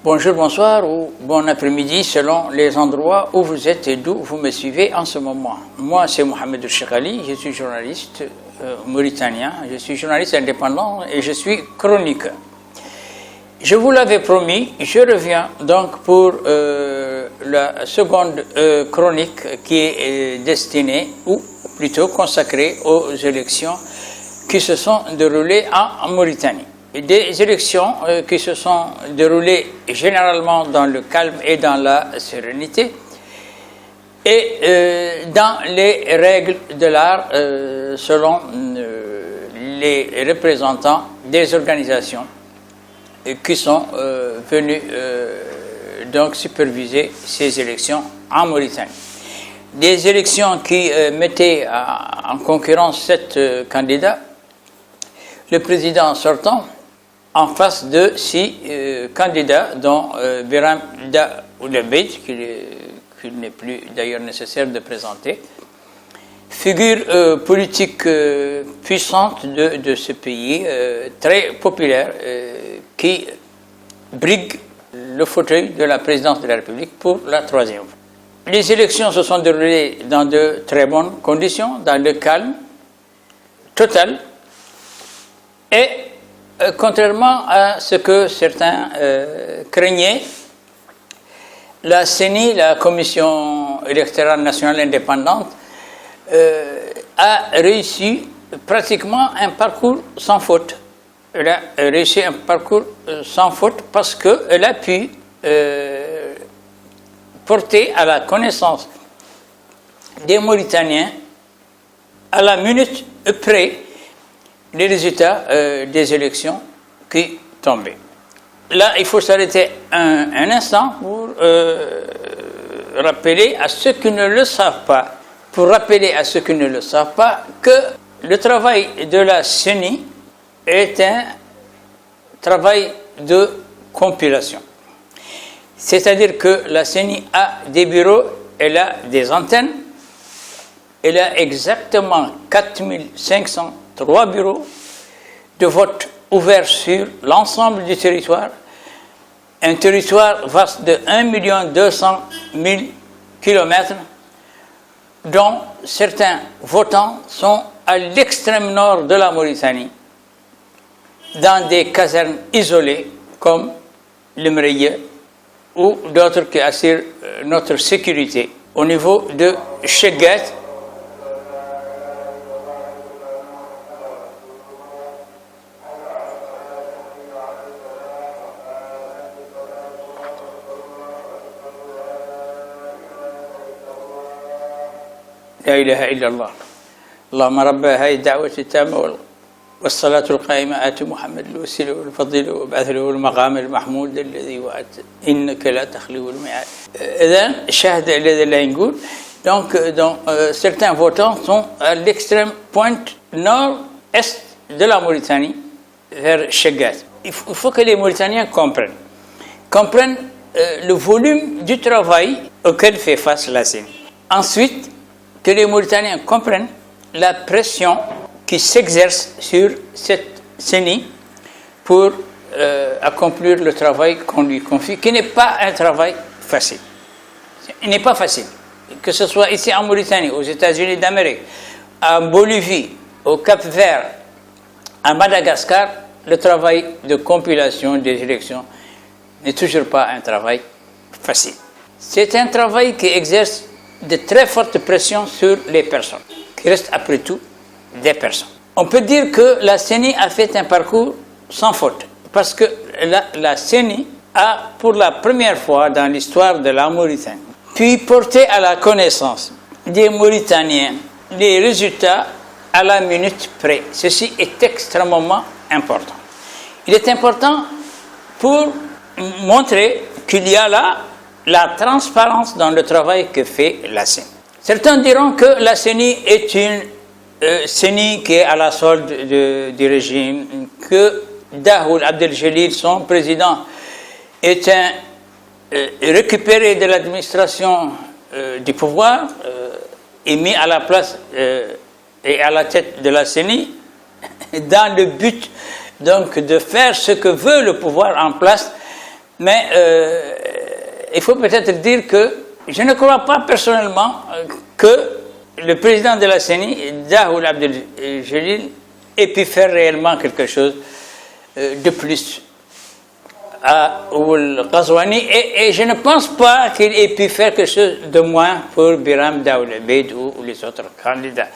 Bonjour, bonsoir ou bon après-midi selon les endroits où vous êtes et d'où vous me suivez en ce moment. Moi, c'est Mohamed Chekali, je suis journaliste mauritanien, je suis journaliste indépendant et je suis chroniqueur. Je vous l'avais promis, je reviens donc pour la seconde chronique qui est destinée, ou plutôt consacrée aux élections qui se sont déroulées en Mauritanie. Des élections qui se sont déroulées généralement dans le calme et dans la sérénité et dans les règles de l'art selon les représentants des organisations qui sont venus donc superviser ces élections en Mauritanie. Des élections qui mettaient en concurrence 7 candidats, le président sortant en face de 6 candidats, dont Biram Da Oulebeit, qu'il n'est plus d'ailleurs nécessaire de présenter, figure politique puissante de ce pays, très populaire, qui brigue le fauteuil de la présidence de la République pour la 3e fois. Les élections se sont déroulées dans de très bonnes conditions, dans le calme total, et contrairement à ce que certains craignaient, la CENI, la Commission électorale nationale indépendante, a réussi pratiquement un parcours sans faute. Elle a réussi un parcours sans faute parce qu'elle a pu porter à la connaissance des Mauritaniens à la minute près les résultats des élections qui tombaient. Là, il faut s'arrêter un instant pour rappeler à ceux qui ne le savent pas, que le travail de la CENI est un travail de compilation. C'est-à-dire que la CENI a des bureaux, elle a des antennes, elle a exactement 4503 bureaux de vote ouverts sur l'ensemble du territoire, un territoire vaste de 1 200 000 km, dont certains votants sont à l'extrême nord de la Mauritanie, dans des casernes isolées comme le Mreille ou d'autres qui assurent notre sécurité au niveau de Cheguet. لا إله إلا الله اللهم رب هذه الدعوة التامة والصلاة القائمة آت محمد الوسيلة والفضيلة وابعث له المقام المحمود الذي وعدته إنك لا تخلف الميعاد. إذن الشاهد الذي لا يقول donc certains votants sont à l'extrême pointe nord-est de la Mauritanie vers Cheguet. Il faut que les Mauritaniens comprennent le volume du travail auquel fait face la CENI. Ensuite, que les Mauritaniens comprennent la pression qui s'exerce sur cette CENI pour accomplir le travail qu'on lui confie, qui n'est pas un travail facile. Il n'est pas facile. Que ce soit ici en Mauritanie, aux États-Unis d'Amérique, en Bolivie, au Cap-Vert, à Madagascar, le travail de compilation des élections n'est toujours pas un travail facile. C'est un travail qui exerce de très fortes pressions sur les personnes, qui restent après tout des personnes. On peut dire que la CENI a fait un parcours sans faute, parce que la CENI a, pour la première fois dans l'histoire de la Mauritanie, pu porter à la connaissance des Mauritaniens les résultats à la minute près. Ceci est extrêmement important. Il est important pour montrer qu'il y a là la transparence dans le travail que fait la CENI. Certains diront que la CENI est une CENI qui est à la solde du régime, que Dahoul Abdeljelil, son président, est un récupéré de l'administration du pouvoir et mis à la place et à la tête de la CENI dans le but donc de faire ce que veut le pouvoir en place, Mais il faut peut-être dire que je ne crois pas personnellement que le président de la CENI, Dahoud Abdel Jalil, ait pu faire réellement quelque chose de plus à Ould Ghazouani, et je ne pense pas qu'il ait pu faire quelque chose de moins pour Biram Daoud Abeid ou les autres candidats.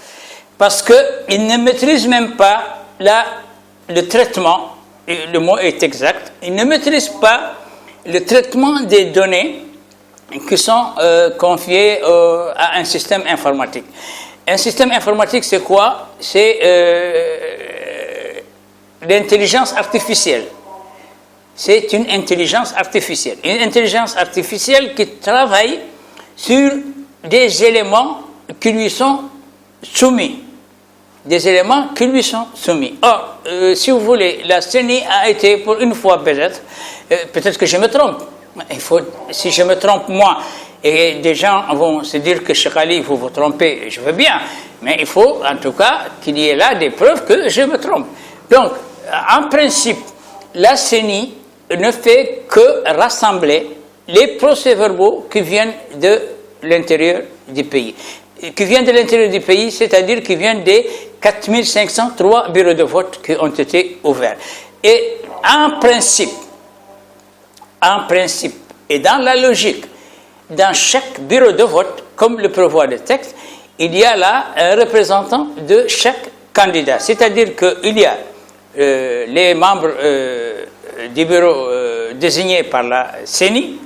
Parce qu'il ne maîtrise même pas le traitement, le mot est exact, il ne maîtrise pas le traitement des données qui sont confiées à un système informatique. Un système informatique, c'est quoi? C'est l'intelligence artificielle. C'est une intelligence artificielle. Une intelligence artificielle qui travaille sur des éléments qui lui sont soumis. Des éléments qui lui sont soumis. Or, si vous voulez, la CENI a été, pour une fois peut-être que je me trompe. Si je me trompe, moi, et des gens vont se dire que Cheikh Ali, vous vous trompez, je veux bien. Mais il faut, en tout cas, qu'il y ait là des preuves que je me trompe. Donc, en principe, la CENI ne fait que rassembler les procès-verbaux qui viennent de l'intérieur du pays. Qui viennent de l'intérieur du pays, c'est-à-dire qui viennent des 4503 bureaux de vote qui ont été ouverts. Et en principe, et dans la logique, dans chaque bureau de vote, comme le prévoit le texte, il y a là un représentant de chaque candidat. C'est-à-dire qu'il y a les membres du bureau désignés par la CENI,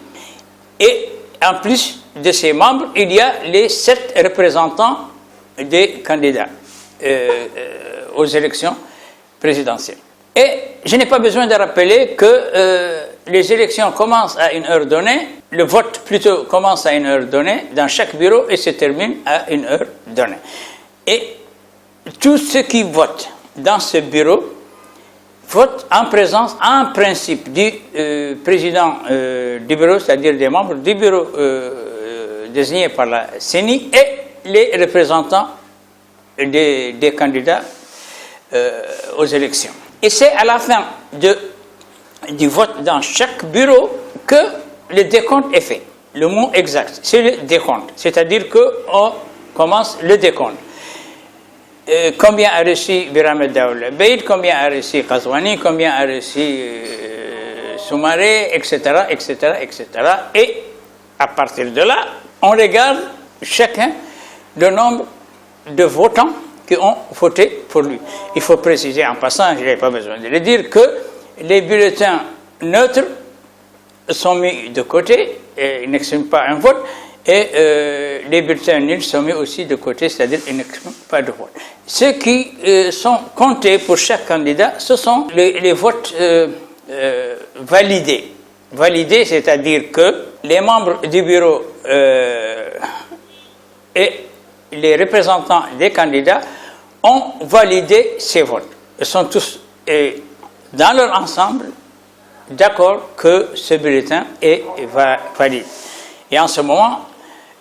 et en plus de ces membres, il y a les 7 représentants des candidats aux élections présidentielles. Et je n'ai pas besoin de rappeler que les élections commencent à une heure donnée, le vote plutôt commence à une heure donnée dans chaque bureau et se termine à une heure donnée. Et tous ceux qui votent dans ce bureau votent en présence, en principe, du président du bureau, c'est-à-dire des membres du bureau désignés par la CENI, et les représentants des candidats aux élections. Et c'est à la fin du vote dans chaque bureau que le décompte est fait. Le mot exact, c'est le décompte. C'est-à-dire qu'on commence le décompte. Combien a reçu Biram Daoud Abeid, combien a reçu Ghazouani, combien a reçu Soumaré, etc., etc., etc. Et à partir de là, on regarde chacun le nombre de votants qui ont voté pour lui. Il faut préciser en passant, je n'ai pas besoin de le dire, que les bulletins neutres sont mis de côté, et ils n'expriment pas un vote, et les bulletins nuls sont mis aussi de côté, c'est-à-dire qu'ils n'expriment pas de vote. Ceux qui sont comptés pour chaque candidat, ce sont les votes validés. Validés, c'est-à-dire que les membres du bureau et les représentants des candidats ont validé ces votes. Ils sont tous, dans leur ensemble, d'accord que ce bulletin est valide. Et en ce moment,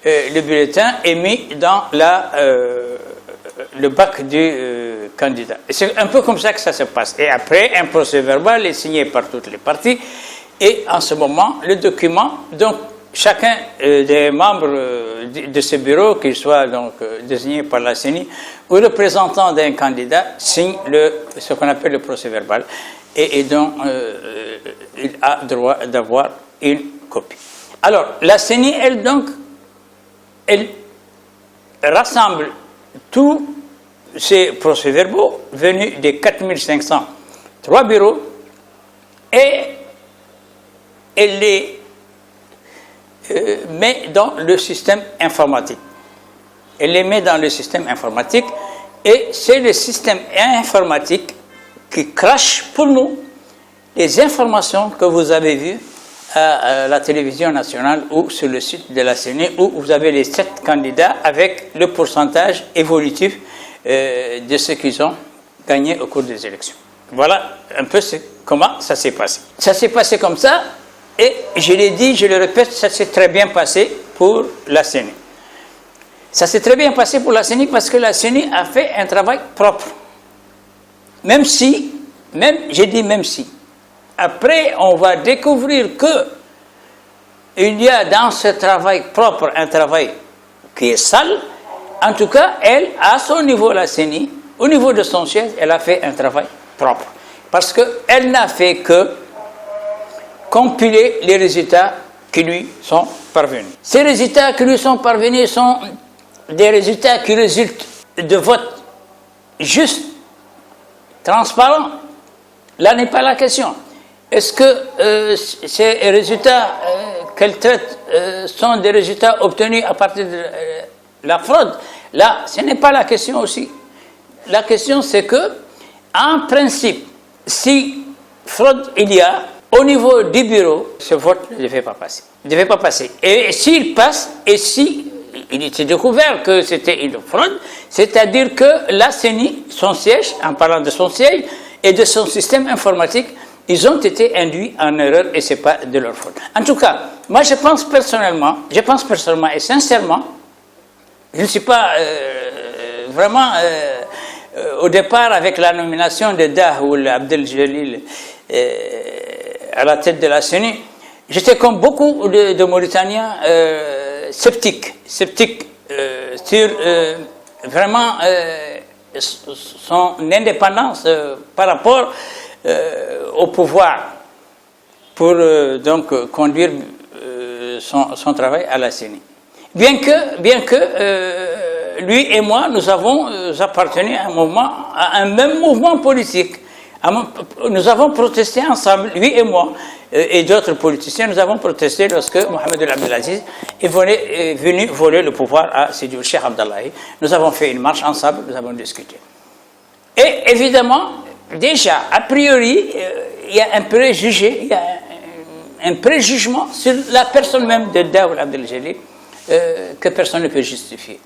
le bulletin est mis dans le bac du candidat. C'est un peu comme ça que ça se passe. Et après, un procès-verbal est signé par toutes les parties. Et en ce moment, le document, donc chacun des membres de ce bureau, qu'il soit donc désigné par la CENI ou représentant d'un candidat, signe ce qu'on appelle le procès-verbal, et donc il a droit d'avoir une copie. Alors, la CENI, elle rassemble tous ces procès-verbaux venus des 4503 bureaux et elle les met dans le système informatique. Elle les met dans le système informatique et c'est le système informatique qui crache pour nous les informations que vous avez vues à la télévision nationale ou sur le site de la CENI où vous avez les 7 candidats avec le pourcentage évolutif de ceux qu'ils ont gagné au cours des élections. Voilà un peu comment ça s'est passé. Ça s'est passé comme ça et je l'ai dit, je le répète, ça s'est très bien passé pour la CENI. Ça s'est très bien passé pour la CENI parce que la CENI a fait un travail propre. Même si, après, on va découvrir que il y a dans ce travail propre un travail qui est sale. En tout cas, elle, à son niveau, la CENI, au niveau de son siège, elle a fait un travail propre. Parce qu'elle n'a fait que compiler les résultats qui lui sont parvenus. Ces résultats qui lui sont parvenus sont des résultats qui résultent de votes justes, transparents. Là n'est pas la question. Est-ce que ces résultats qu'elle traite sont des résultats obtenus à partir de la fraude? Là, ce n'est pas la question aussi. La question, c'est que, en principe, si fraude il y a, au niveau du bureau, ce vote ne devait pas passer. Ne devait pas passer. Et s'il passe, et si il était découvert que c'était une fraude, c'est-à-dire que la CENI, son siège, en parlant de son siège et de son système informatique, ils ont été induits en erreur et ce n'est pas de leur faute. En tout cas, moi je pense personnellement et sincèrement, je ne suis pas vraiment au départ avec la nomination de Daoul Abdel Jalil à la tête de la CENI, j'étais comme beaucoup de Mauritaniens sceptiques sur vraiment son indépendance par rapport au pouvoir pour donc conduire son travail à la CENI. Bien que lui et moi, nous avons appartenu à un même mouvement politique. Nous avons protesté ensemble, lui et moi, et d'autres politiciens, nous avons protesté lorsque Mohamed El Abdelaziz est venu voler le pouvoir à Sidi Cheikh Abdallahi. Nous avons fait une marche ensemble, nous avons discuté. Et évidemment, déjà, a priori, il y a un préjugé, il y a un préjugement sur la personne même de Daoul Abdel Jalil que personne ne peut justifier.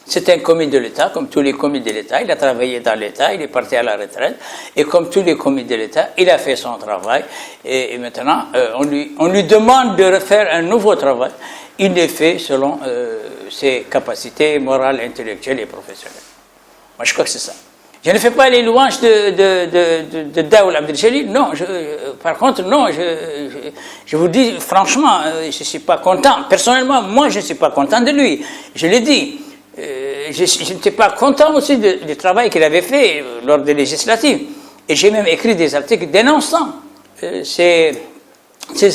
C'est un commis de l'État, comme tous les commis de l'État. Il a travaillé dans l'État, il est parti à la retraite. Et comme tous les commis de l'État, il a fait son travail. Et maintenant, on lui demande de refaire un nouveau travail. Il le fait selon ses capacités morales, intellectuelles et professionnelles. Moi, je crois que c'est ça. Je ne fais pas les louanges de Daoul Abdel Jalil. Non, par contre, non, je vous dis franchement, je ne suis pas content. Personnellement, moi, je ne suis pas content de lui. Je l'ai dit. Je n'étais pas content aussi du travail qu'il avait fait lors des législatives. Et j'ai même écrit des articles dénonçant ces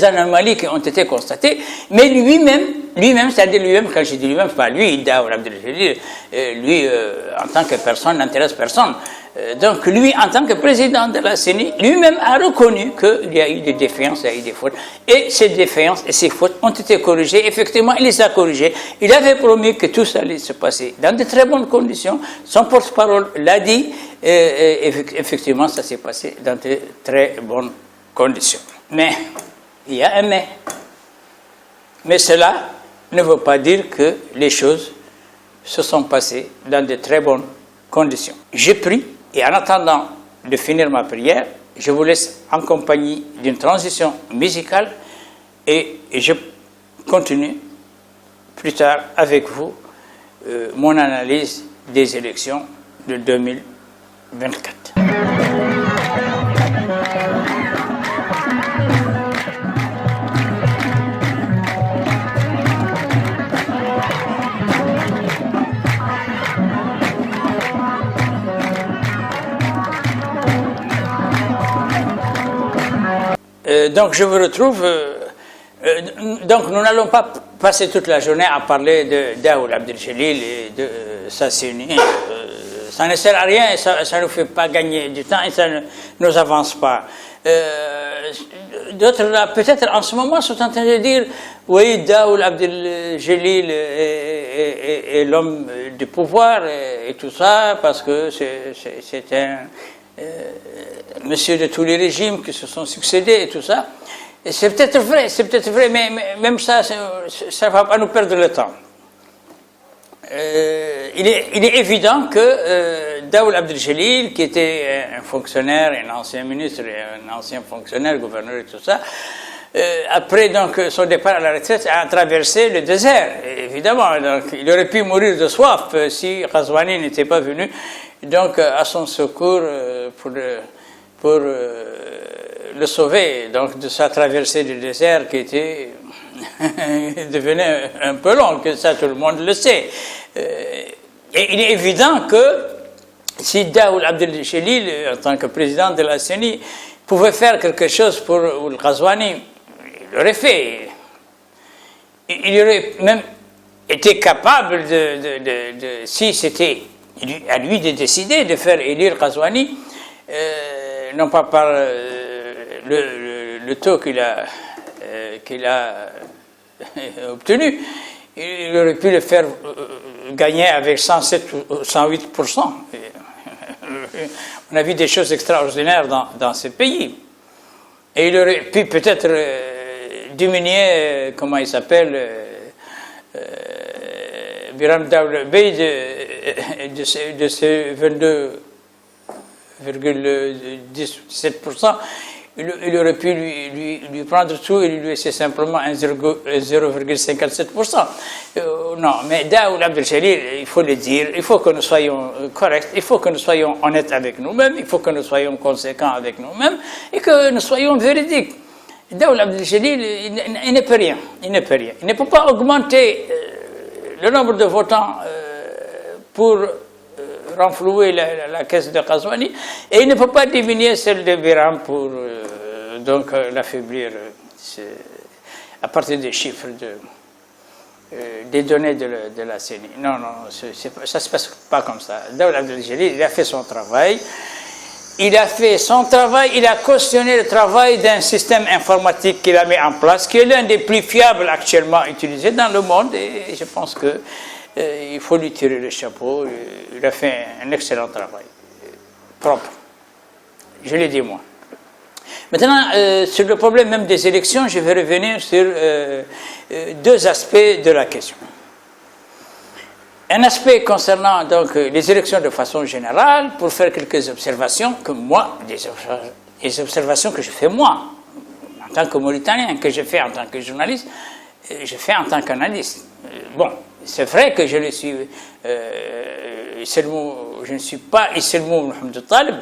anomalies qui ont été constatées. Mais lui-même, c'est-à-dire lui-même, quand je dis lui-même, pas lui, Daoul Abdel Jalil, lui, en tant que personne, n'intéresse personne. Donc lui, en tant que président de la CENI, lui-même a reconnu qu'il y a eu des défaillances, il y a eu des fautes. Et ces défaillances et ces fautes ont été corrigées. Effectivement, il les a corrigées. Il avait promis que tout ça allait se passer dans de très bonnes conditions. Son porte-parole l'a dit. Et effectivement, ça s'est passé dans de très bonnes conditions. Mais, il y a un mais. Mais cela ne veut pas dire que les choses se sont passées dans de très bonnes conditions. J'ai pris. Et en attendant de finir ma prière, je vous laisse en compagnie d'une transition musicale et je continue plus tard avec vous mon analyse des élections de 2024. Donc je vous retrouve. Donc nous n'allons pas passer toute la journée à parler de Daoul Abdel Jalil et de sa CENI. Ça ne sert à rien et ça ne nous fait pas gagner du temps et ça ne nous avance pas. D'autres là, peut-être en ce moment, sont en train de dire oui, Daoul Abdel Jalil est l'homme du pouvoir et tout ça, parce que c'est un monsieur de tous les régimes qui se sont succédés et tout ça. Et c'est peut-être vrai, mais même ça ne va pas nous perdre le temps. Il est évident que Daoul Abdel Jalil, qui était un fonctionnaire, un ancien ministre, et un ancien fonctionnaire, gouverneur et tout ça, après donc son départ à la retraite, a traversé le désert, évidemment. Donc, il aurait pu mourir de soif si Ghazouani n'était pas venu donc, à son secours pour le sauver donc, de sa traversée du désert qui était devenait un peu long, que ça tout le monde le sait. Et il est évident que si Daoud Abdel Chelil, en tant que président de la CENI, pouvait faire quelque chose pour Ould Ghazouani, il l'aurait fait. Il aurait même été capable si c'était à lui de décider de faire élire Ghazouani, non pas par le taux qu'il a obtenu, il aurait pu le faire gagner avec 107 ou 108%. On a vu des choses extraordinaires dans ce pays. Et il aurait pu peut-être diminuer, comment il s'appelle, Biram Daoud Bey de ce 22,17%. Il aurait pu lui prendre tout et lui laisser simplement un 0,57%. Non, mais Daoud Abdel Chelil, il faut le dire, il faut que nous soyons corrects, il faut que nous soyons honnêtes avec nous-mêmes, il faut que nous soyons conséquents avec nous-mêmes et que nous soyons véridiques. Daoud Abdel Chelil, il ne peut rien, il ne peut rien. Il ne peut pas augmenter le nombre de votants pour renflouer la caisse de Ghazouani, et il ne peut pas diminuer celle de Biram pour donc l'affaiblir à partir des chiffres des données de la CENI. Non, non, ça ne se passe pas comme ça. Daoud Abdel Chelil, il a fait son travail. Il a fait son travail, il a cautionné le travail d'un système informatique qu'il a mis en place, qui est l'un des plus fiables actuellement utilisés dans le monde, et je pense que il faut lui tirer le chapeau. Il a fait un excellent travail, propre. Je l'ai dit moi. Maintenant, sur le problème même des élections, je vais revenir sur deux aspects de la question. Un aspect concernant donc les élections de façon générale, pour faire quelques observations que moi, des observations que je fais moi, en tant que Mauritanien, que je fais en tant que journaliste, je fais en tant qu'analyste. Bon, c'est vrai que je ne suis je ne suis pas Isselmou Mohamed Taleb,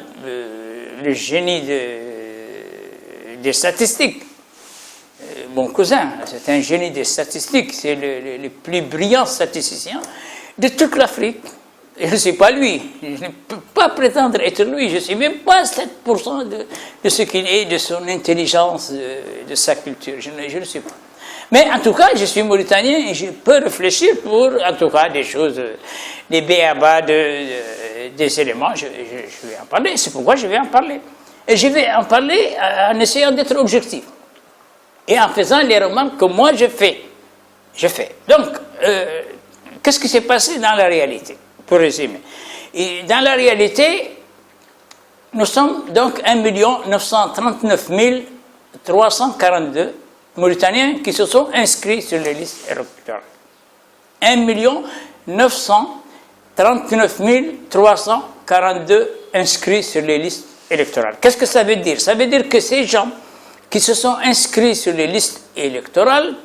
le génie des statistiques. Mon cousin, c'est un génie des statistiques, c'est le plus brillant statisticien de toute l'Afrique. Je ne suis pas lui, je ne peux pas prétendre être lui, je ne suis même pas 7% de ce qu'il est, de son intelligence, de sa culture, je ne suis pas. Mais en tout cas, je suis mauritanien et je peux réfléchir pour, en tout cas, des choses, des b.a.-ba, des éléments, je vais en parler, c'est pourquoi je vais en parler. Et je vais en parler en essayant d'être objectif et en faisant les remarques que moi je fais. Donc, qu'est-ce qui s'est passé dans la réalité, pour résumer? Et dans la réalité, nous sommes donc 1 939 342 Mauritaniens qui se sont inscrits sur les listes électorales. 1 939 342 inscrits sur les listes électorales. Qu'est-ce que ça veut dire? Ça veut dire que ces gens qui se sont inscrits sur les listes électorales,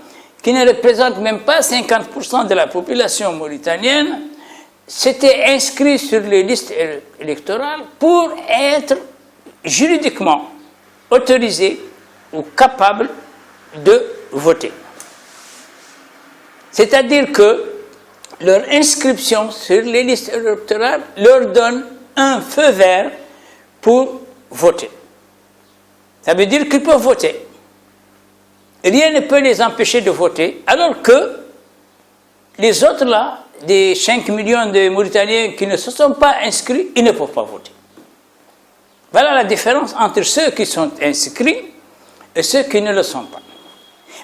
qui ne représentent même pas 50% de la population mauritanienne, s'étaient inscrits sur les listes électorales pour être juridiquement autorisés ou capables de voter. C'est-à-dire que leur inscription sur les listes électorales leur donne un feu vert pour voter. Ça veut dire qu'ils peuvent voter. Rien ne peut les empêcher de voter, alors que les autres là, des 5 millions de Mauritaniens qui ne se sont pas inscrits, ils ne peuvent pas voter. Voilà la différence entre ceux qui sont inscrits et ceux qui ne le sont pas.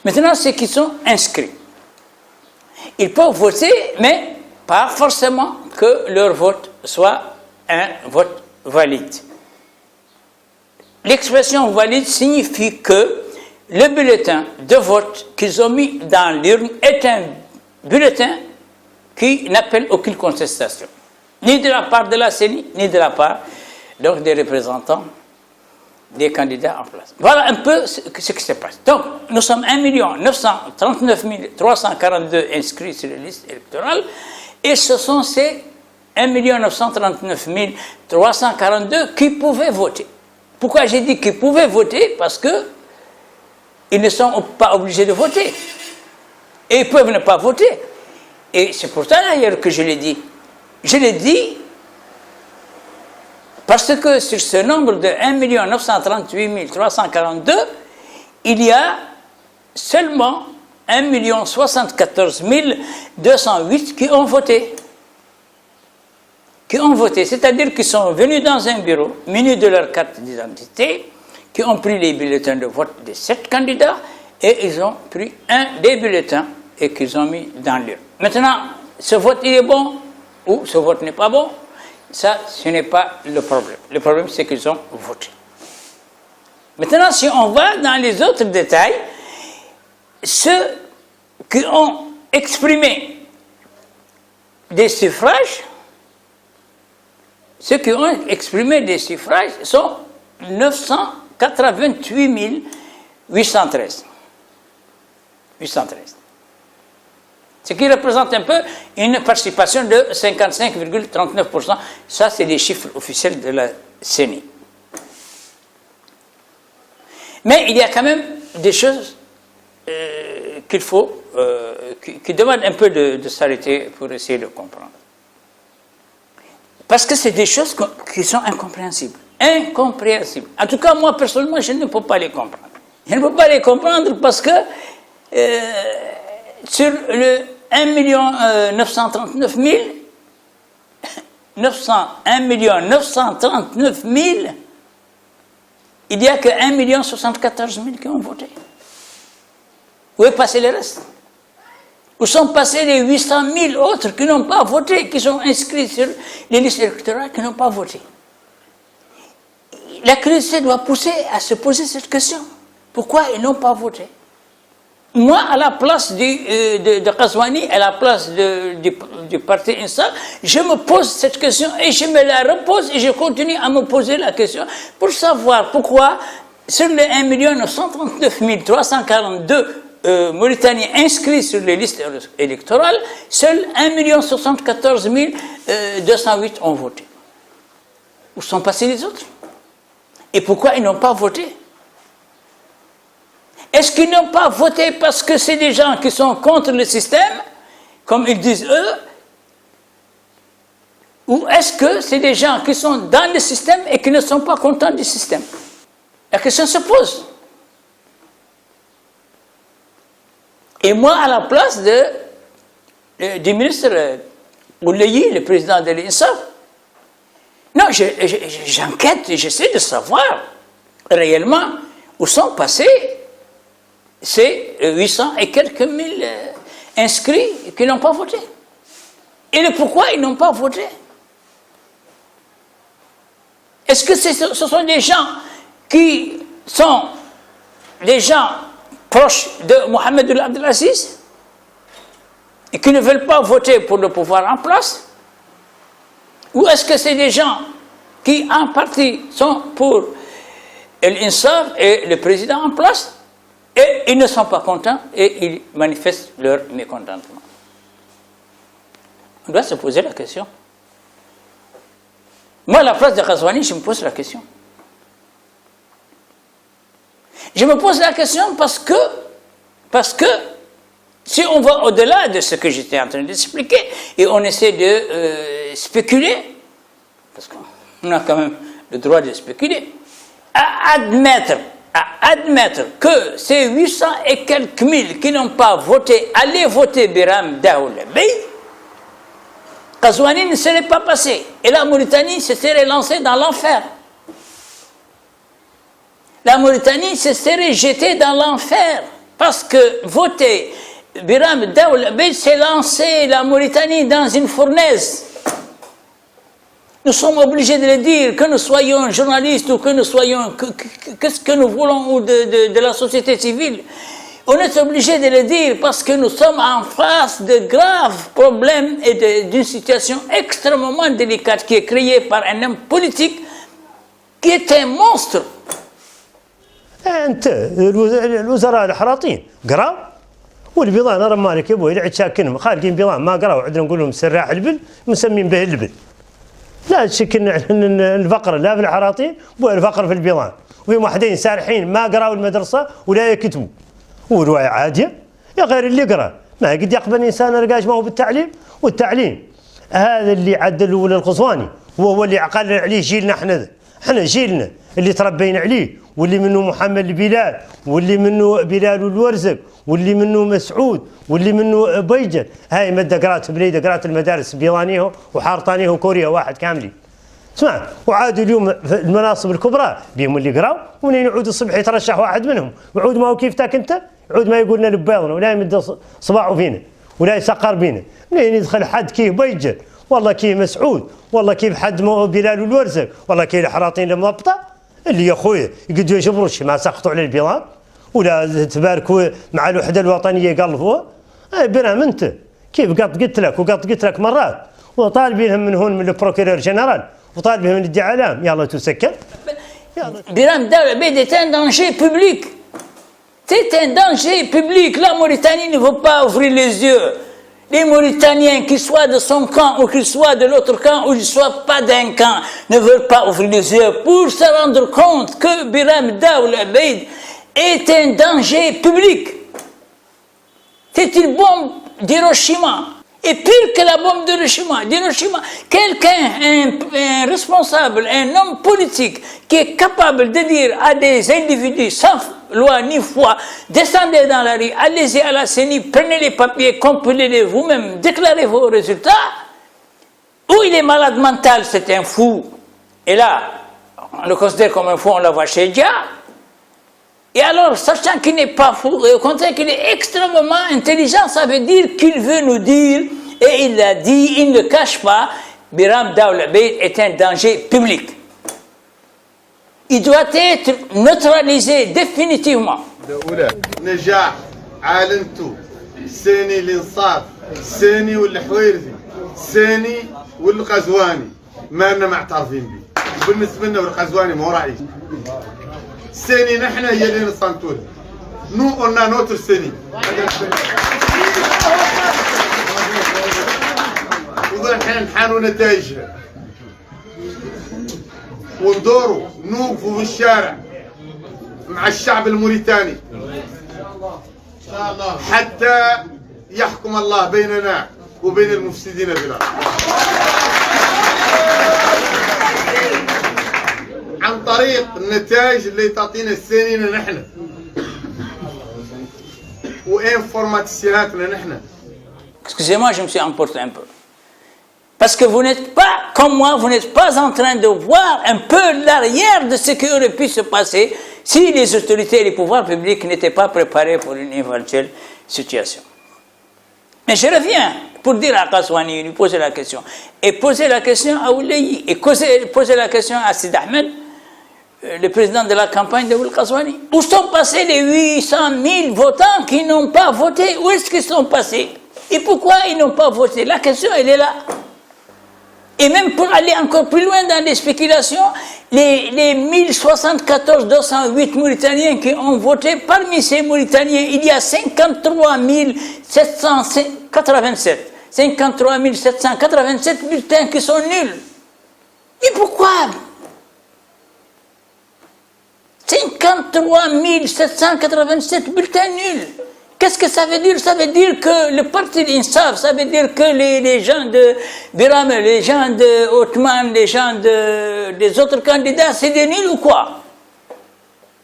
Maintenant, ceux qui sont inscrits, ils peuvent voter, mais pas forcément que leur vote soit un vote valide. L'expression valide signifie que le bulletin de vote qu'ils ont mis dans l'urne est un bulletin qui n'appelle aucune contestation, ni de la part de la CENI, ni de la part donc, des représentants des candidats en place. Voilà un peu ce qui se passe. Donc, nous sommes 1 939 342 inscrits sur les listes électorales, et ce sont ces 1 939 342 qui pouvaient voter. Pourquoi j'ai dit qu'ils pouvaient voter? Parce que ils ne sont pas obligés de voter. Et ils peuvent ne pas voter. Et c'est pour ça d'ailleurs que je l'ai dit. Je l'ai dit parce que sur ce nombre de 1 938 342, il y a seulement 1 074 208 qui ont voté. Qui ont voté, c'est-à-dire qu'ils sont venus dans un bureau, munis de leur carte d'identité, qui ont pris les bulletins de vote de 7 candidats et ils ont pris un des bulletins et qu'ils ont mis dans l'urne. Maintenant, ce vote il est bon ou ce vote n'est pas bon, ça ce n'est pas le problème. Le problème c'est qu'ils ont voté. Maintenant, si on va dans les autres détails, ceux qui ont exprimé des suffrages, ceux qui ont exprimé des suffrages sont 988 813. 813. Ce qui représente un peu une participation de 55,39%. Ça, c'est les chiffres officiels de la CENI. Mais il y a quand même des choses qu'il faut, qui demandent un peu de s'arrêter pour essayer de comprendre. Parce que c'est des choses qui sont incompréhensibles. Incompréhensibles. En tout cas, moi, personnellement, je ne peux pas les comprendre. Je ne peux pas les comprendre parce que sur le 1 939 000, 1 939 000, il n'y a que 1 074 000 qui ont voté. Où est passé le reste? Où sont passés les 800 000 autres qui n'ont pas voté, qui sont inscrits sur les listes électorales, qui n'ont pas voté? La curiosité doit pousser à se poser cette question. Pourquoi ils n'ont pas voté? Moi, à la place de Qazouani, à la place du parti INSAF, je me pose cette question et je me la repose et je continue à me poser la question pour savoir pourquoi sur les 1 939 342 Mauritaniens inscrits sur les listes électorales, seuls 1 074 208 ont voté. Où sont passés les autres? Et pourquoi ils n'ont pas voté? Est-ce qu'ils n'ont pas voté parce que c'est des gens qui sont contre le système, comme ils disent eux, ou est-ce que c'est des gens qui sont dans le système et qui ne sont pas contents du système? La question se pose. Et moi, à la place du ministre Oulayi, le président de l'INSAF, non, j'enquête et j'essaie de savoir réellement où sont passés ces 800 et quelques mille inscrits qui n'ont pas voté. Et le pourquoi ils n'ont pas voté. Est-ce que ce sont des gens qui sont des gens proches de Mohamed Abdelaziz et qui ne veulent pas voter pour le pouvoir en place? Ou est-ce que c'est des gens qui, en partie, sont pour l'INSAF et le président en place et ils ne sont pas contents et ils manifestent leur mécontentement? On doit se poser la question. Moi, à la place de Qazouani, je me pose la question. Je me pose la question parce que si on va au-delà de ce que j'étais en train d'expliquer et on essaie de spéculer, parce qu'on a quand même le droit de spéculer, à admettre que ces 800 et quelques mille qui n'ont pas voté, allaient voter Biram Daoul Bey, Qazouani ne serait pas passé et la Mauritanie se serait lancée dans l'enfer. La Mauritanie se serait jetée dans l'enfer parce que voter Biram Daoul Bey, c'est lancer la Mauritanie dans une fournaise. Nous sommes obligés de le dire, que nous soyons journalistes ou que nous soyons, qu'est-ce que nous voulons ou de la société civile. On est obligé de le dire parce que nous sommes en face de graves problèmes et d'une situation extrêmement délicate qui est créée par un homme politique qui est un monstre. انت الوزراء الحراطين قراو والبيضان راه مالك يا ابوي العيد شاكنهم خارجين بيضان ما قراو عندنا نقول لهم سراع البل مسمين به البل لا شك ان الفقر لا في الحراطين والفقر في البيضان، وفي واحدين سارحين ما قراوا المدرسه ولا يكتبوا، وروايه عاديه يا غير اللي يقرا ما قد يقبل انسان رقاش ما هو بالتعليم، والتعليم هذا اللي عدله للقصواني وهو اللي عقل عليه جيلنا احنا جيلنا اللي تربينا عليه، واللي منه محمد البلال، واللي منه بلال الورزق، واللي منه مسعود، واللي منه بيجل. هاي مدة قرات بليده قرات المدارس بيضانيه وحارطانيه وكوريا واحد كاملين. اسمع وعادوا اليوم في المناصب الكبرى بهم اللي قراوا، ومنين يعود الصبح يترشح واحد منهم ويعود ما هو كيف تاك انت، يعود ما يقول لنا لبيضنا ولا يمد صباعه فينا ولا يسقر بينا. منين يدخل حد كيف بيجل، والله كيف مسعود، والله كيف حد بلال الورزق، والله كيف الحراطين المضبطه اللي يا خويا يقدروا يجبروا شي ما سقطوا على البيضان ولا تباركوا مع الوحده الوطنيه قلبوا. برام انت كيف قلت لك مرات وطالبينهم من هون من البروكيرور جنرال وطالبهم من الدعاء العام يلا تسكر. برام داول العبيد est un danger public. C'est un danger public. La Mauritanie ne veut pas ouvrir les yeux. Les Mauritaniens, qu'ils soient de son camp ou qu'ils soient de l'autre camp ou qu'ils ne soient pas d'un camp, ne veulent pas ouvrir les yeux pour se rendre compte que Biram Daoul Abeid est un danger public. C'est une bombe d'Hiroshima. Et pire que la bombe d'Hiroshima, quelqu'un, un responsable, un homme politique qui est capable de dire à des individus sans loi ni foi, descendez dans la rue, allez-y à la CENI, prenez les papiers, compilez-les vous-même, déclarez vos résultats, ou il est malade mental, c'est un fou. Et là, on le considère comme un fou, on la voit chez Dia. Et alors, sachant qu'il n'est pas fou, et au contraire qu'il est extrêmement intelligent, ça veut dire qu'il veut nous dire, et il l'a dit, il ne le cache pas, Biram Daoul Abeid est un danger public. Il doit être neutralisé définitivement. نجاح عالنتو الساني الانصاف الساني والحويرثي الساني والقزواني ما لنا معترفين به، بالنسبه لنا والقزواني مو رئيس الساني نحن هي اللي نصنتوه نو قلنا نوتر الساني وضل حين نحانوا نتائجها وندوروا نوقفوا في الشارع مع الشعب الموريتاني حتى يحكم الله بيننا وبين المفسدين في الارض عن طريق النتائج اللي تعطينا السنين نحن وانفورماتيسياناتنا نحن. Excusez-moi, je me suis emporté un peu. Parce que vous n'êtes pas, comme moi, vous n'êtes pas en train de voir un peu l'arrière de ce qui aurait pu se passer si les autorités et les pouvoirs publics n'étaient pas préparés pour une éventuelle situation. Mais je reviens pour dire à Qaswani, lui poser la question. Et poser la question à Oulayi. Et poser la question à Sid Ahmed, le président de la campagne de Oul Qaswani. Où sont passés les 800 000 votants qui n'ont pas voté? Où est-ce qu'ils sont passés? Et pourquoi ils n'ont pas voté? La question, elle est là. Et même pour aller encore plus loin dans les spéculations, les 1074 208 Mauritaniens qui ont voté, parmi ces Mauritaniens, il y a 53 787. 53 787 bulletins qui sont nuls. Et pourquoi? 53 787 bulletins nuls. Qu'est-ce que ça veut dire? Ça veut dire que le parti d'Insaf, ça veut dire que les gens de Biram, les gens de Othman, les gens des autres candidats, c'est des nuls ou quoi?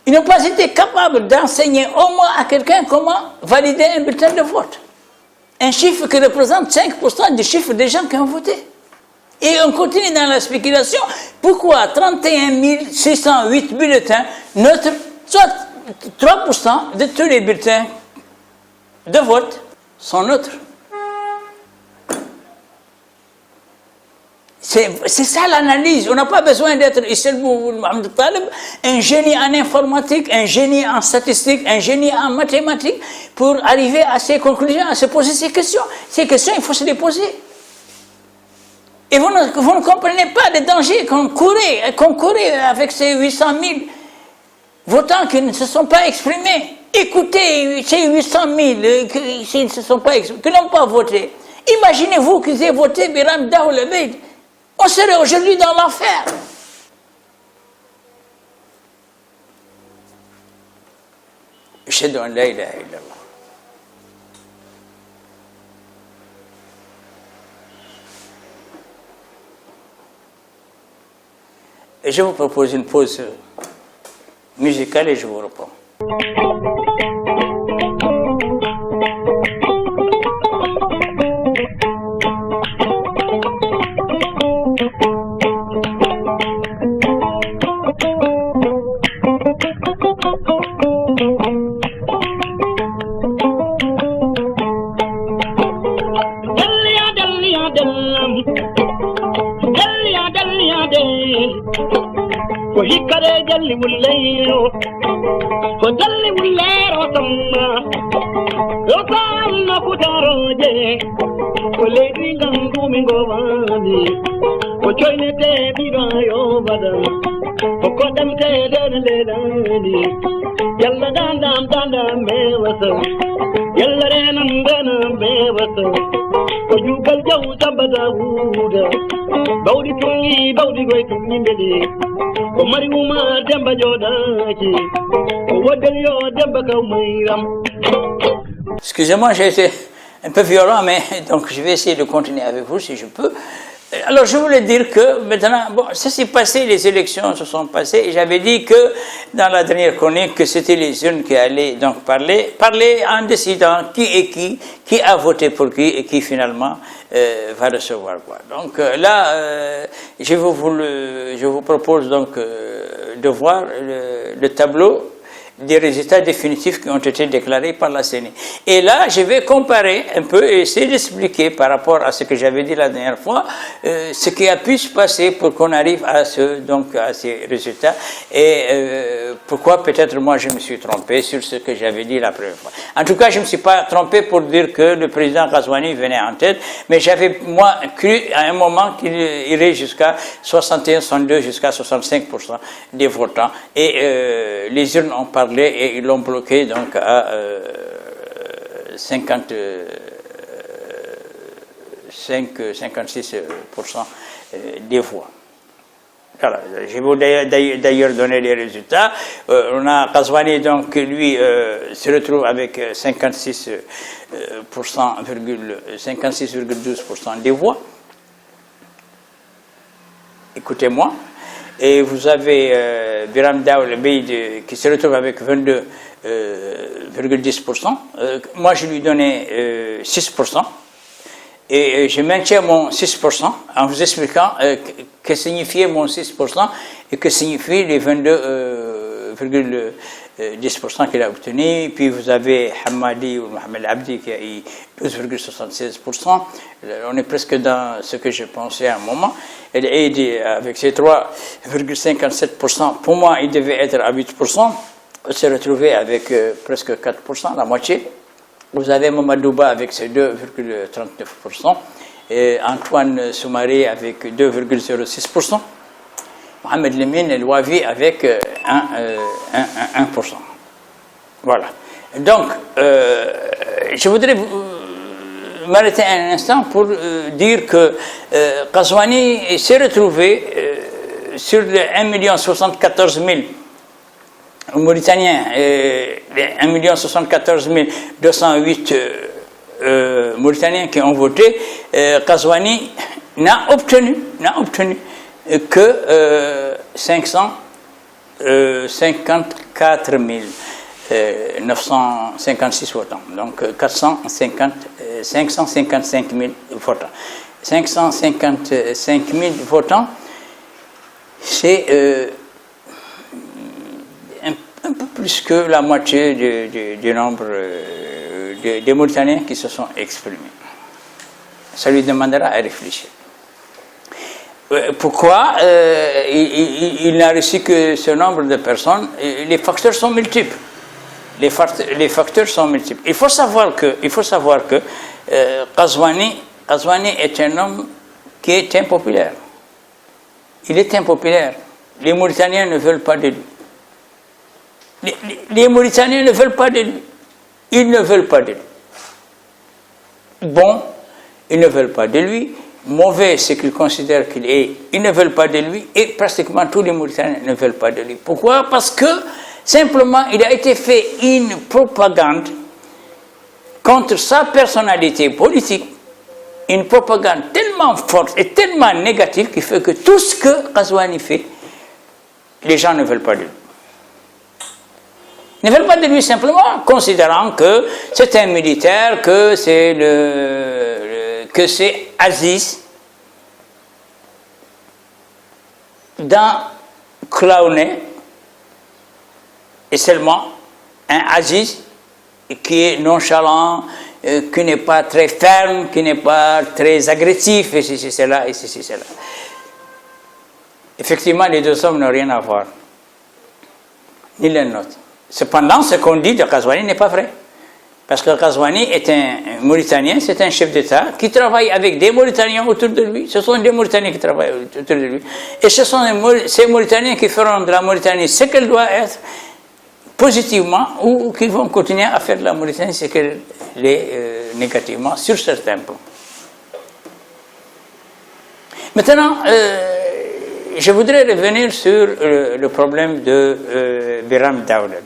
Ils n'ont pas été capables d'enseigner au moins à quelqu'un comment valider un bulletin de vote. Un chiffre qui représente 5% du chiffre des gens qui ont voté. Et on continue dans la spéculation. Pourquoi 31 608 bulletins neutres, soit 3% de tous les bulletins de vote sont neutres? C'est ça l'analyse. On n'a pas besoin d'être Mohamed Talib, un génie en informatique, un génie en statistique, un génie en mathématiques pour arriver à ces conclusions, à se poser ces questions. Ces questions, il faut se les poser. Et vous ne comprenez pas les dangers qu'on courait avec ces 800 000 votants qui ne se sont pas exprimés. Écoutez, ces 800 000 qui ne se sont pas exprimés, qui n'ont pas voté. Imaginez-vous qu'ils aient voté Biram Daoul Abeid. on serait aujourd'hui dans l'enfer. Ashhadu an la ilaha illallah. Et je vous propose une pause musicale et je vous reprends. وهيكره جلي والليل وجلي والليل وسما يوصلنا كتاروجي وليدي غنغو من غواني وجوينة تبيبا يوبدا وقدم تدن ليلاني يلا دام دام دام دام ميوسا يلا رينم دام ميوسا وجوب الجو تبدا وودا بودي توني بودي غوي توني مدي وماري وما دمبا جوداكي ودل يو دمبا كوميرام. Excusez-moi, j'ai été un peu violent, mais donc je vais essayer de continuer avec vous si je peux. Alors je voulais dire que maintenant, bon, ça s'est passé, les élections se sont passées, et j'avais dit que dans la dernière chronique que c'était les urnes qui allaient donc parler en décidant qui a voté pour qui et qui finalement va recevoir quoi. Donc là, je vous propose donc de voir le tableau des résultats définitifs qui ont été déclarés par la CENI. Et là, je vais comparer un peu et essayer d'expliquer par rapport à ce que j'avais dit la dernière fois, ce qui a pu se passer pour qu'on arrive à ces résultats et pourquoi peut-être moi je me suis trompé sur ce que j'avais dit la première fois. En tout cas, je ne me suis pas trompé pour dire que le président Ghazouani venait en tête, mais j'avais moi cru à un moment qu'il irait jusqu'à 61, 62, jusqu'à 65% des votants. Et les urnes ont parlé et ils l'ont bloqué donc à 56% des voix. Voilà, je vais vous d'ailleurs donner les résultats. On a Ghazouani donc lui se retrouve avec 56,12% des voix. Écoutez-moi. Et vous avez Biram Daoul Beid qui se retrouve avec 22,10%. Moi, je lui donnais 6%. Et je maintiens mon 6% en vous expliquant que signifiait mon 6% et que signifient les 22,10% qu'il a obtenu. Puis vous avez Hamadi ou Mohamed Abdi qui a eu 12,76%. On est presque dans ce que je pensais à un moment. El Aidi avec ses 3,57%. Pour moi, il devait être à 8%. Il s'est retrouvé avec presque 4%, la moitié. Vous avez Mamadouba avec ses 2,39%. Et Antoine Soumaré avec 2,06%. Mohamed Lemine El Wavi avec 1%. Voilà. Donc, je voudrais m'arrêter un instant pour dire que Ghazouani s'est retrouvé sur les 1 074 000 Mauritaniens, 1 074 208 Mauritaniens qui ont voté. Ghazouani n'a obtenu que 554 956 votants, donc 555 000 votants. 555 000 votants, c'est un peu plus que la moitié du nombre des Mauritaniens qui se sont exprimés. Ça lui demandera à réfléchir. Pourquoi il n'a reçu que ce nombre de personnes? Les facteurs sont multiples. Les facteurs sont multiples. Il faut savoir que Ghazouani est un homme qui est impopulaire. Il est impopulaire. Les Mauritaniens ne veulent pas de lui. Les Mauritaniens ne veulent pas de lui. Ils ne veulent pas de lui. Bon, ils ne veulent pas de lui. mauvais ce qu'ils considèrent qu'il est, ils ne veulent pas de lui, et pratiquement tous les Mauritaniens ne veulent pas de lui. Pourquoi? Parce que simplement il a été fait une propagande contre sa personnalité politique, une propagande tellement forte et tellement négative qui fait que tout ce que Ghazouani fait, les gens ne veulent pas de lui. Ils ne veulent pas de lui simplement considérant que c'est un militaire, que c'est Aziz dans Clownet, et seulement un Aziz qui est nonchalant, qui n'est pas très ferme, qui n'est pas très agressif, et ceci, cela, et ceci, cela. Effectivement, les deux hommes n'ont rien à voir, ni l'un ni l'autre. Cependant, ce qu'on dit de Ghazouani n'est pas vrai. Parce que Ghazouani est un Mauritanien, c'est un chef d'État qui travaille avec des Mauritaniens autour de lui. Ce sont des Mauritaniens qui travaillent autour de lui. Et ce sont ces Mauritaniens qui feront de la Mauritanie ce qu'elle doit être, positivement, ou qui vont continuer à faire de la Mauritanie ce qu'elle est négativement, sur certains points. Maintenant, je voudrais revenir sur le problème de Biram Daoulad.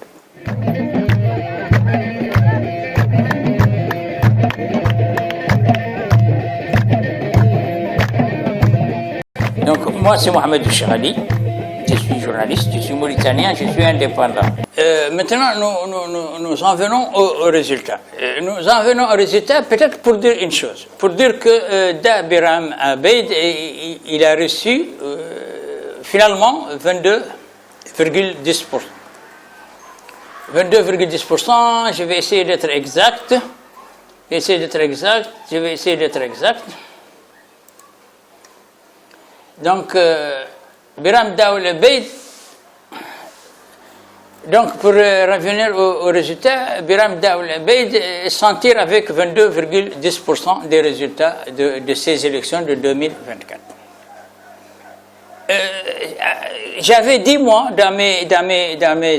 Donc, moi, c'est Mohamed Chirali, je suis journaliste, je suis mauritanien, je suis indépendant. Maintenant, nous en venons au résultat. Nous en venons au résultat peut-être pour dire une chose, pour dire que Biram Abeid, il a reçu finalement 22,10%. 22,10%, je vais essayer d'être exact. Je vais essayer d'être exact. Donc, Biram Daoulad Abeid, donc pour revenir au résultat, Biram Daoulad Abeid s'en tire avec 22,10% des résultats de ces élections de 2024. J'avais dit, moi, dans mes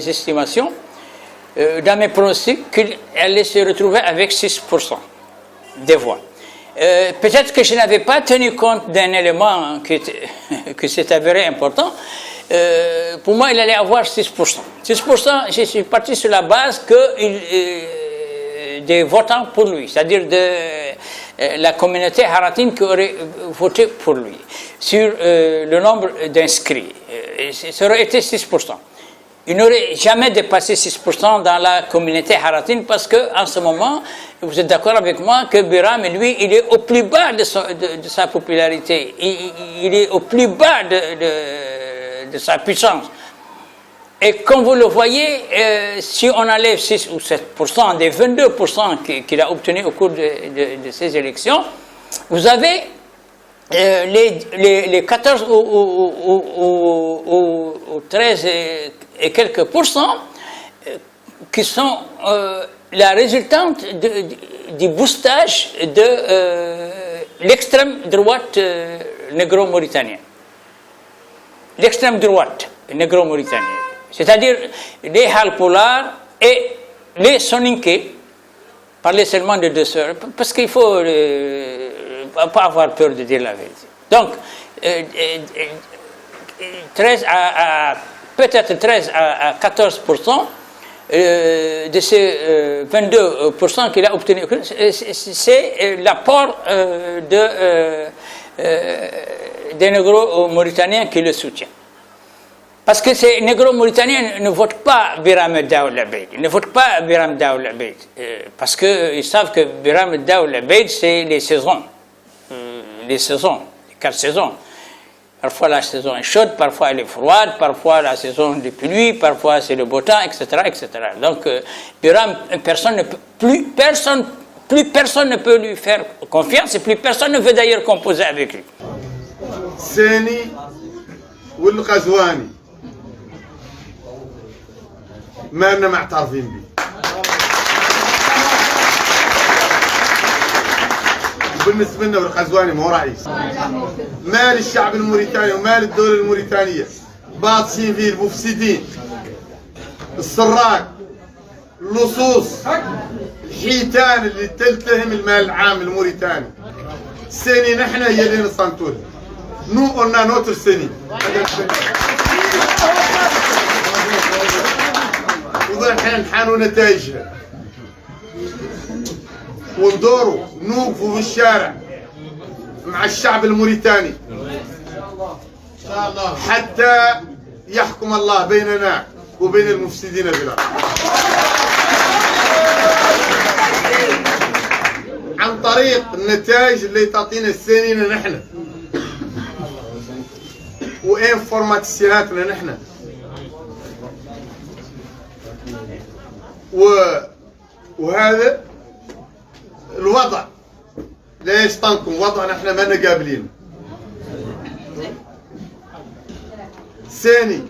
estimations, dans mes pronostics, qu'il allait se retrouver avec 6% des voix. Peut-être que je n'avais pas tenu compte d'un élément qui s'est avéré important. Pour moi, il allait avoir 6%. 6%, je suis parti sur la base des votants pour lui, c'est-à-dire de la communauté haratine qui aurait voté pour lui, sur le nombre d'inscrits. Ça aurait été 6%. Il n'aurait jamais dépassé 6% dans la communauté haratine parce qu'en ce moment, vous êtes d'accord avec moi que Biram, lui, il est au plus bas de sa popularité. Il est au plus bas de sa puissance. Et comme vous le voyez, si on enlève 6 ou 7% des 22% qu'il a obtenus au cours de ces élections, vous avez les 14 ou 13 et quelques pourcents qui sont la résultante du boostage de l'extrême droite négro-mauritanienne. L'extrême droite négro-mauritanienne. C'est-à-dire les Halpolar et les Soninké, parler seulement de deux sœurs, parce qu'il faut pas avoir peur de dire la vérité. Donc, 13 à 14% de ces 22% qu'il a obtenu, c'est l'apport des négro-mauritaniens qui le soutiennent. Parce que ces négro-mauritaniens ne votent pas Biram Daoulad Abeid. Ils ne votent pas Biram Daoulad Abeid. Parce qu'ils savent que Biram Daoulad Abeid, c'est les saisons. Les 4 saisons. Parfois la saison est chaude, parfois elle est froide, parfois la saison de pluie, parfois c'est le beau temps, etc., etc. Donc Biram, personne ne peut lui faire confiance et plus personne ne veut d'ailleurs composer avec lui. Seni ou le Ghazouani, ما لنا معترفين به. بالنسبه لنا والغزواني مو رئيس. مال الشعب الموريتاني ومال الدوله الموريتانيه باطشين فيه المفسدين، السراق، اللصوص، الحيتان اللي تلتهم المال العام الموريتاني. سيني نحن هي اللي نصنتول نو قلنا نوتر سيني وضل احنا نحانوا نتائجها وندوروا نوقفوا في الشارع مع الشعب الموريتاني حتى يحكم الله بيننا وبين المفسدين في الارض عن طريق النتائج اللي تعطينا السنين نحن وانفورماتيسياناتنا نحن وهذا الوضع لا يشطنكم وضعنا احنا ما قابلين. ثاني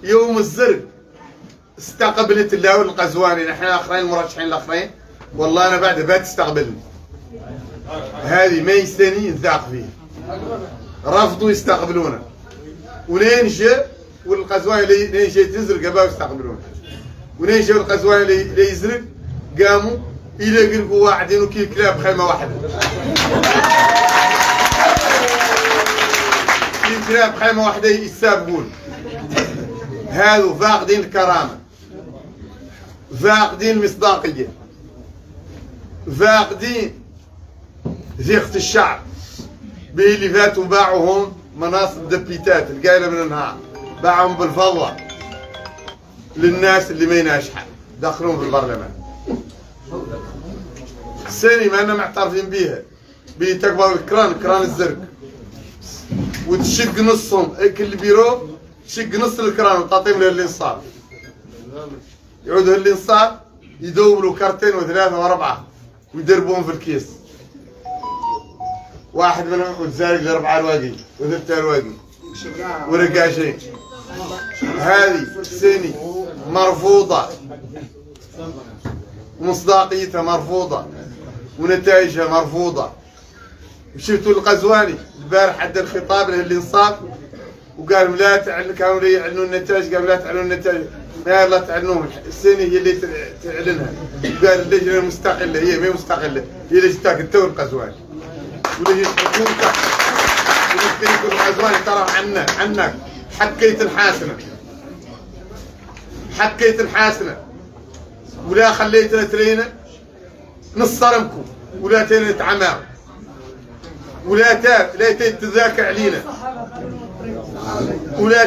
يوم الزرق استقبلت الله القزواني نحن الاخرين المرشحين الاخرين والله انا بعد بات استقبلني هذه ما يستني نذاق فيه رفضوا يستقبلونا ولين جاء والقزواني لين جاي تزرق باو يستقبلونا ولين جاء القزواني اللي يزرق قاموا الى قلبوا واحدين وكي كلاب خيمه واحده كي كلاب خيمه واحده يسابقون هذو فاقدين الكرامه فاقدين المصداقيه فاقدين ثقة الشعب به اللي فاتوا باعوهم مناصب دبيتات القايلة من النهار باعهم بالفضة للناس اللي ما يناجحة دخلوهم في البرلمان الثاني ما أنا معترفين بيها بي تكبر الكران الزرق وتشق نصهم كل بيرو تشق نص الكران وتعطيهم للإنصاف يعودوا للإنصاف يدوروا كرتين وثلاثة وأربعة ويدربوهم في الكيس واحد منهم وتزارق لأربعة رواقي وثلاثة رواقي ورقاشين هذه سني مرفوضة ومصداقيتها مرفوضة ونتائجها مرفوضة. وشفتوا القزواني البارح حد الخطاب له الانصاف وقال لا تعلن كانوا يعلنوا النتائج قالوا لا تعلنوا النتائج لا تعلنوهم السنة هي اللي تعلنها قال اللجنة المستقلة هي ما مستقلة هي اللي تاكل تو القزواني واللي حكومتك واللي القزواني ترى عنك حكيت الحاسنة ولا خليتنا ترينا نصرمكم ولا تينا نتعمر ولا تتذاكى علينا ولا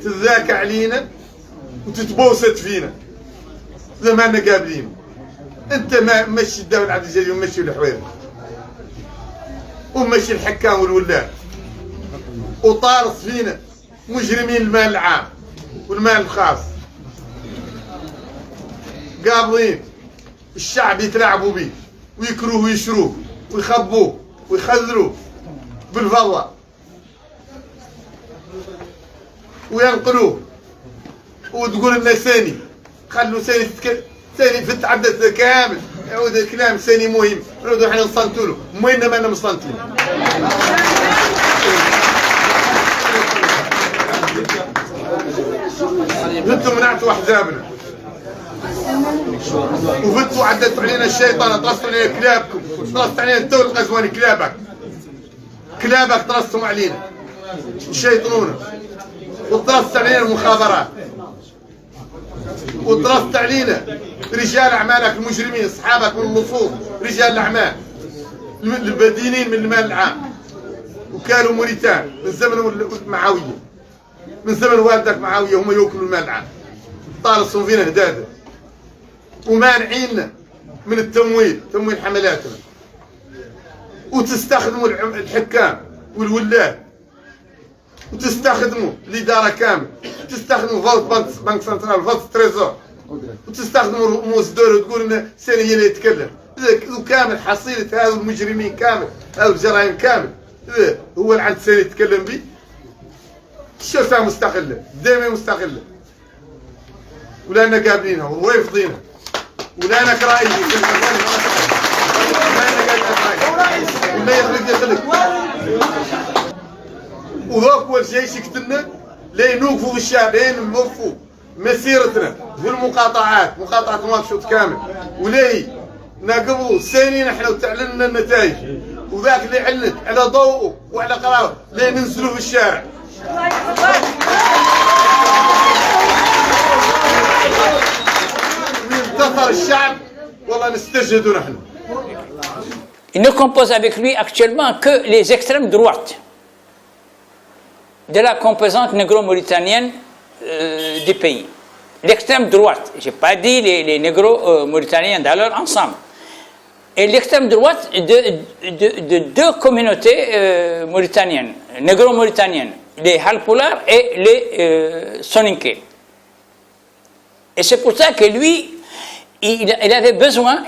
تتذاكى علينا وتتبوست فينا زي ما احنا قابلين. انت ما مشي الدولة عبد الجليل ومشي الحويري ومشي الحكام والولاة وطارص فينا مجرمين المال العام والمال الخاص قابضين الشعب يتلاعبوا به ويكروه ويشروه ويخبوه ويخذلوه بالفضة وينقلوه وتقول لنا ثاني خلوا ثاني في التعدد كامل يعود الكلام ثاني مهم نعودوا احنا نصنتوا له وين ما انا مصنتين انتم منعتوا احزابنا وفتوا عدتوا علينا الشيطان طرستوا علينا كلابكم طرست علينا الدول القزواني كلابك طرستم علينا الشيطانون وطرست علينا المخابرات وطرست علينا رجال اعمالك المجرمين اصحابك من اللصوص رجال الاعمال البدينين من المال العام وكانوا موريتان من زمن معاويه من زمن والدك معاويه هم ياكلوا المال العام طالصوا فينا هداده ومانعيننا من التمويل حملاتنا وتستخدموا الحكام والولاة وتستخدموا الإدارة كامل تستخدموا فوت بنك سنترال فوت تريزور وتستخدموا رموز الدولة وتقول ان سنة هي اللي يتكلم وكامل حصيلة هذا المجرمين كامل هذا الجرائم كامل هو اللي عند سنة يتكلم به الشرطة مستقلة دائما مستقلة ولا أنا قابلينها ورافضينها ولا أنا كرائي ولا يخلق وذوك أول شيء سكتنا لين نوقفوا في الشارع لين نوقفوا مسيرتنا في المقاطعات مقاطعة نواكشوط كامل ولي نقبضوا ثاني نحن وتعلن النتائج وذاك اللي علت على ضوءه وعلى قراره لين ننزلوا في الشارع. انتصر الشعب والله نستجهدوا نحن. Il ne compose avec lui actuellement que les extrêmes droites de la composante négro-mauritanienne du pays. L'extrême droite, je n'ai pas dit les négro-mauritaniens dans leur ensemble. Et l'extrême droite de deux communautés mauritaniennes, négro-mauritaniennes, les Halpoulars et les Soninké. Et c'est pour ça que lui, il avait besoin,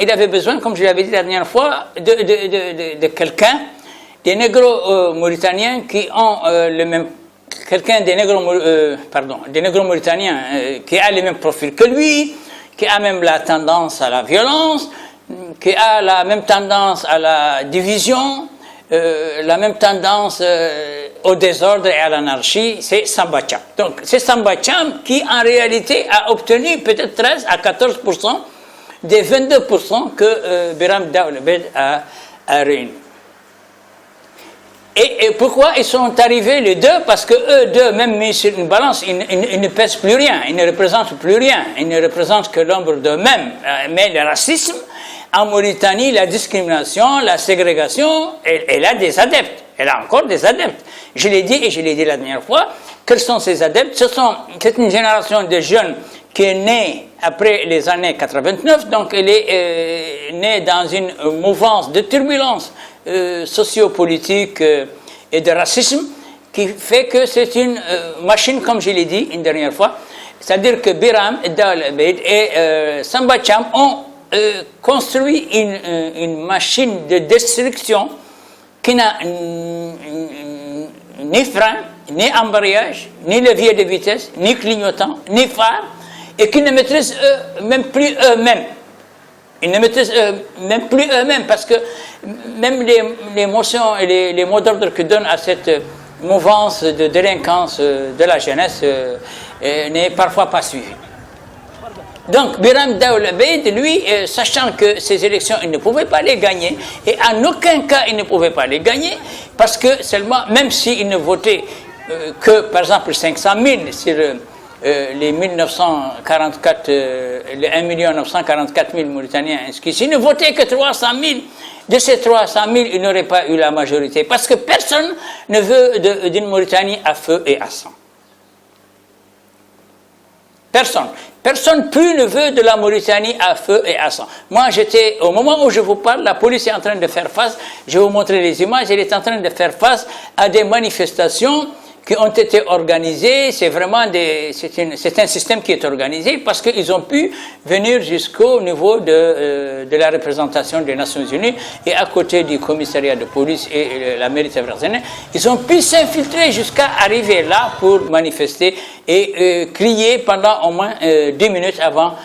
comme je l'avais dit la dernière fois, de quelqu'un, des négro-mauritaniens qui ont le même, quelqu'un des négro-mauritaniens qui a le même profil que lui, qui a même la tendance à la violence, qui a la même tendance à la division, la même tendance au désordre et à l'anarchie, c'est Samba Cham. Donc c'est Samba Cham qui en réalité a obtenu peut-être 13 à 14% des 22% que Biram Daoul Bed a réunis. Et pourquoi ils sont arrivés les deux? Parce que eux deux, même mis sur une balance, ils ne pèsent plus rien, ils ne représentent plus rien, ils ne représentent que l'ombre d'eux-mêmes. Mais le racisme, en Mauritanie, la discrimination, la ségrégation, elle a des adeptes, elle a encore des adeptes. Je l'ai dit et je l'ai dit la dernière fois, quels sont ces adeptes? C'est une génération de jeunes qui est née après les années 89, donc elle est née dans une mouvance de turbulence sociopolitique et de racisme qui fait que c'est une machine, comme je l'ai dit une dernière fois, c'est-à-dire que Biram Daoul Bed et Samba Cham ont construit une machine de destruction qui n'a ni frein, ni embrayage, ni levier de vitesse, ni clignotant, ni phare, et qui ne maîtrisent même plus eux-mêmes. Ils ne maîtrisent même plus eux-mêmes, parce que même les motions et les mots d'ordre que donnent à cette mouvance de délinquance de la jeunesse n'est parfois pas suivi. Donc Biram Daoul Bed, lui, sachant que ces élections, il ne pouvait pas les gagner, et en aucun cas il ne pouvait pas les gagner, parce que seulement, même s'il ne votait que, par exemple, 500 000 sur les 1944, les 1 944 000 Mauritaniens inscrits, s'il ne votait que 300 000, de ces 300 000, il n'aurait pas eu la majorité, parce que personne ne veut d'une Mauritanie à feu et à sang. Personne. Personne plus ne veut de la Mauritanie à feu et à sang. Moi, au moment où je vous parle, la police est en train de faire face, je vais vous montrer les images, elle est en train de faire face à des manifestations qui ont été organisées. C'est vraiment c'est un système qui est organisé parce qu'ils ont pu venir jusqu'au niveau de la représentation des Nations Unies et à côté du commissariat de police et la mairie de ils ont pu s'infiltrer jusqu'à arriver là pour manifester et crier pendant au moins 10 minutes avant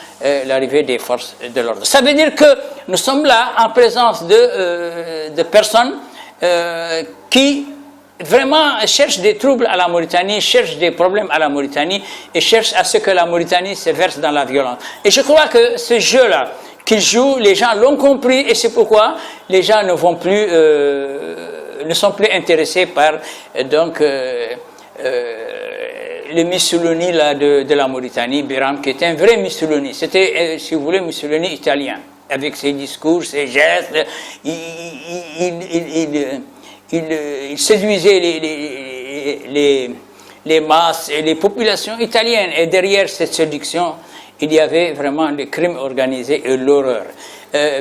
l'arrivée des forces de l'ordre. Ça veut dire que nous sommes là en présence de personnes qui vraiment cherchent des troubles à la Mauritanie, cherchent des problèmes à la Mauritanie et cherchent à ce que la Mauritanie se verse dans la violence. Et je crois que ce jeu-là qu'ils jouent, les gens l'ont compris et c'est pourquoi les gens ne sont plus intéressés par le Mussolini là, de la Mauritanie, Biram, qui est un vrai Mussolini. C'était, si vous voulez, Mussolini italien, avec ses discours, ses gestes. Il séduisait les masses et les populations italiennes. Et derrière cette séduction, il y avait vraiment le crime organisé et l'horreur.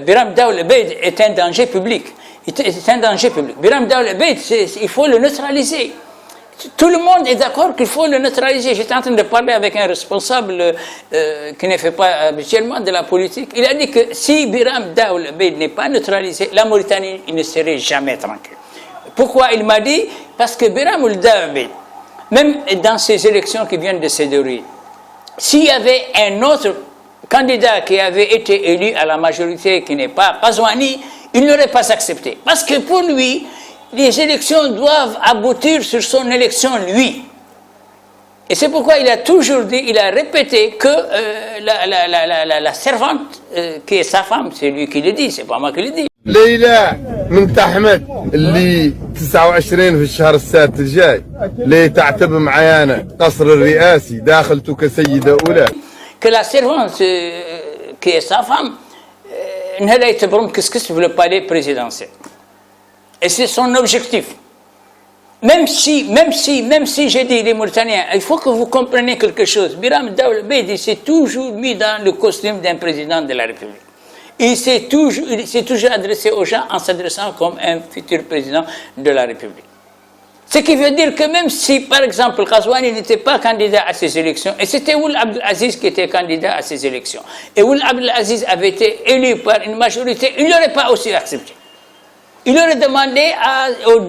Biram Daoul Bed est un danger public. C'est un danger public. Biram Daoul Bed, il faut le neutraliser. Tout le monde est d'accord qu'il faut le neutraliser. J'étais en train de parler avec un responsable qui ne fait pas habituellement de la politique. Il a dit que si Biram Daoul Bed n'est pas neutralisé, la Mauritanie ne serait jamais tranquille. Pourquoi? Il m'a dit, parce que Biram Daoul Bed, même dans ces élections qui viennent de se dérouler, s'il y avait un autre candidat qui avait été élu à la majorité qui n'est pas Qazouani, il n'aurait pas accepté. Parce que pour lui, les élections doivent aboutir sur son élection, lui. Et c'est pourquoi il a toujours dit, il a répété que la servante qui est sa femme, c'est lui qui le dit, c'est pas moi qui le dis. ليلى من تحمد اللي 29 في الشهر السادس الجاي اللي تعتب معايا قصر الرئاسي داخلته كسيدة أولى. Que la servante qui est sa femme, n'a été pour le palais présidentiel. Et c'est son objectif. Même si j'ai dit les Mauritaniens, il faut que vous compreniez quelque chose. Biram Daoul Bedi s'est toujours mis dans le costume d'un président de la République. Il s'est toujours adressé aux gens en s'adressant comme un futur président de la République. Ce qui veut dire que même si, par exemple, Ghazouani n'était pas candidat à ces élections, et c'était Ould Abdelaziz qui était candidat à ces élections, et Ould Abdelaziz avait été élu par une majorité, il n'aurait pas aussi accepté. Il aurait demandé aux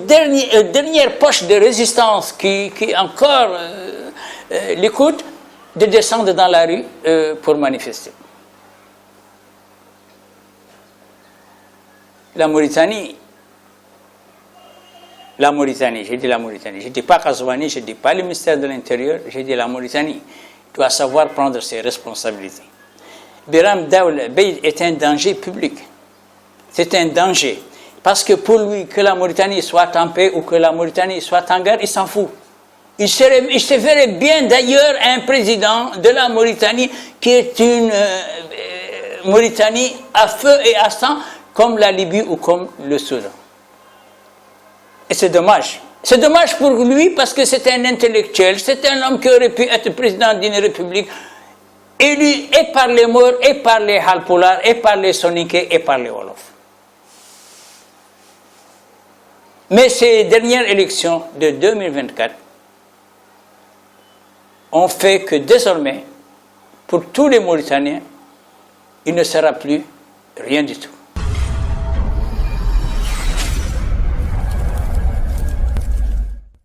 dernières poches de résistance qui encore l'écoutent de descendre dans la rue pour manifester. La Mauritanie, j'ai dit la Mauritanie, je ne dis pas Ghazouani, je ne dis pas le ministère de l'Intérieur, j'ai dit la Mauritanie doit savoir prendre ses responsabilités. Biram Daoul Bey est un danger public, c'est un danger. Parce que pour lui, que la Mauritanie soit en paix ou que la Mauritanie soit en guerre, il s'en fout. Il se ferait bien d'ailleurs un président de la Mauritanie qui est une Mauritanie à feu et à sang comme la Libye ou comme le Soudan. Et c'est dommage. C'est dommage pour lui parce que c'est un intellectuel, c'est un homme qui aurait pu être président d'une république élu et par les Maures, et par les Halpulaar, et par les Soninké, et par les Wolof. Mais ces dernières élections de 2024 ont fait que désormais, pour tous les Mauritaniens, il ne sera plus rien du tout.